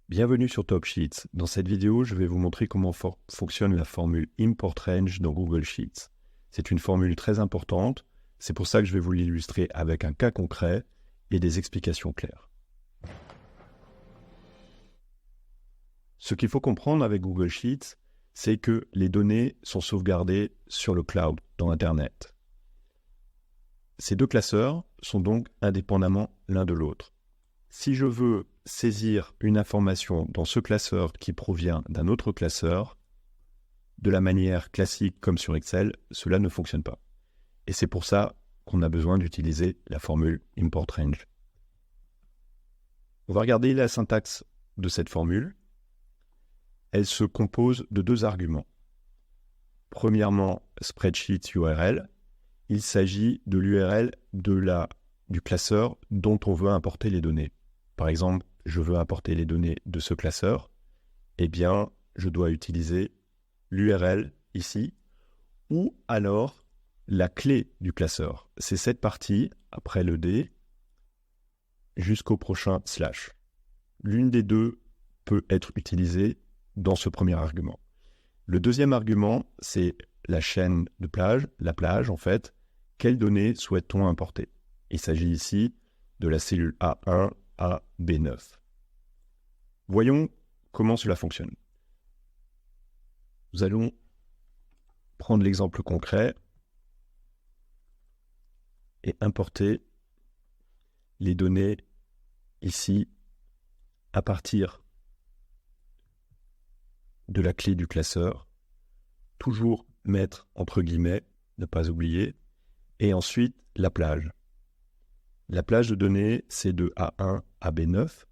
Bienvenue sur Top Sheets. Dans cette vidéo, je vais vous montrer comment fonctionne la formule Import Range dans Google Sheets. C'est une formule très importante, c'est pour ça que je vais vous l'illustrer avec un cas concret et des explications claires. Ce qu'il faut comprendre avec Google Sheets, c'est que les données sont sauvegardées sur le cloud, dans Internet. Ces deux classeurs sont donc indépendamment l'un de l'autre. Si je veux saisir une information dans ce classeur qui provient d'un autre classeur, de la manière classique comme sur Excel, cela ne fonctionne pas. Et c'est pour ça qu'on a besoin d'utiliser la formule Import Range. On va regarder la syntaxe de cette formule. Elle se compose de deux arguments. Premièrement, spreadsheet URL. Il s'agit de l'URL du classeur dont on veut importer les données. Par exemple, je veux importer les données de ce classeur, eh bien, je dois utiliser l'URL ici, ou alors la clé du classeur. C'est cette partie, après le D, jusqu'au prochain slash. L'une des deux peut être utilisée dans ce premier argument. Le deuxième argument, c'est la chaîne de plage, la plage en fait. Quelles données souhaite-t-on importer? Il s'agit ici de la cellule A1 à B9. Voyons comment cela fonctionne. Nous allons prendre l'exemple concret et importer les données ici à partir de la clé du classeur, toujours mettre entre guillemets, ne pas oublier, et ensuite la plage. La plage de données, c'est de A1 à B9.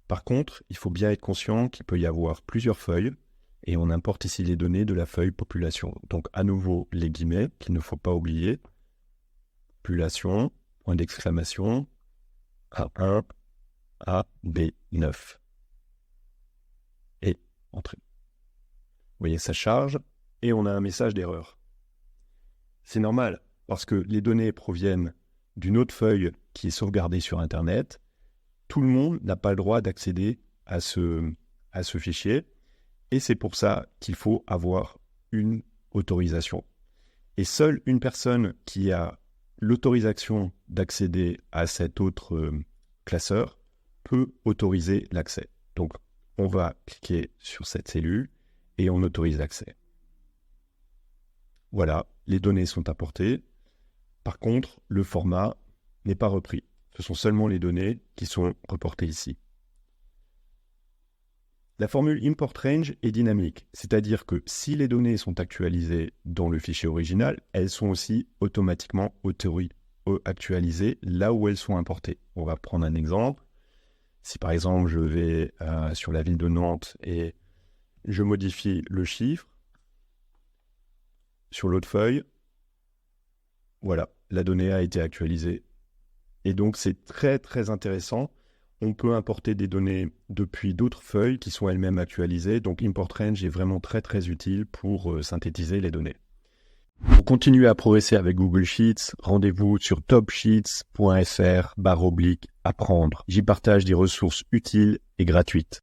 Par contre, il faut bien être conscient qu'il peut y avoir plusieurs feuilles et on importe ici les données de la feuille population. Donc à nouveau les guillemets qu'il ne faut pas oublier. Population, point d'exclamation, A1 à B9. Et entrée. Vous voyez, ça charge et on a un message d'erreur. C'est normal parce que les données proviennent d'une autre feuille qui est sauvegardée sur Internet. Tout le monde n'a pas le droit d'accéder à ce fichier et c'est pour ça qu'il faut avoir une autorisation. Et seule une personne qui a l'autorisation d'accéder à cet autre classeur peut autoriser l'accès. Donc, on va cliquer sur cette cellule et on autorise l'accès. Voilà, les données sont importées. Par contre, le format n'est pas repris. Ce sont seulement les données qui sont reportées ici. La formule Import Range est dynamique, c'est-à-dire que si les données sont actualisées dans le fichier original, elles sont aussi automatiquement actualisées là où elles sont importées. On va prendre un exemple. Si par exemple je vais sur la ville de Nantes et je modifie le chiffre, sur l'autre feuille, voilà, la donnée a été actualisée. Et donc, c'est très, très intéressant. On peut importer des données depuis d'autres feuilles qui sont elles-mêmes actualisées. Donc, Import Range est vraiment très, très utile pour synthétiser les données. Pour continuer à progresser avec Google Sheets, rendez-vous sur topsheets.fr/apprendre. J'y partage des ressources utiles et gratuites.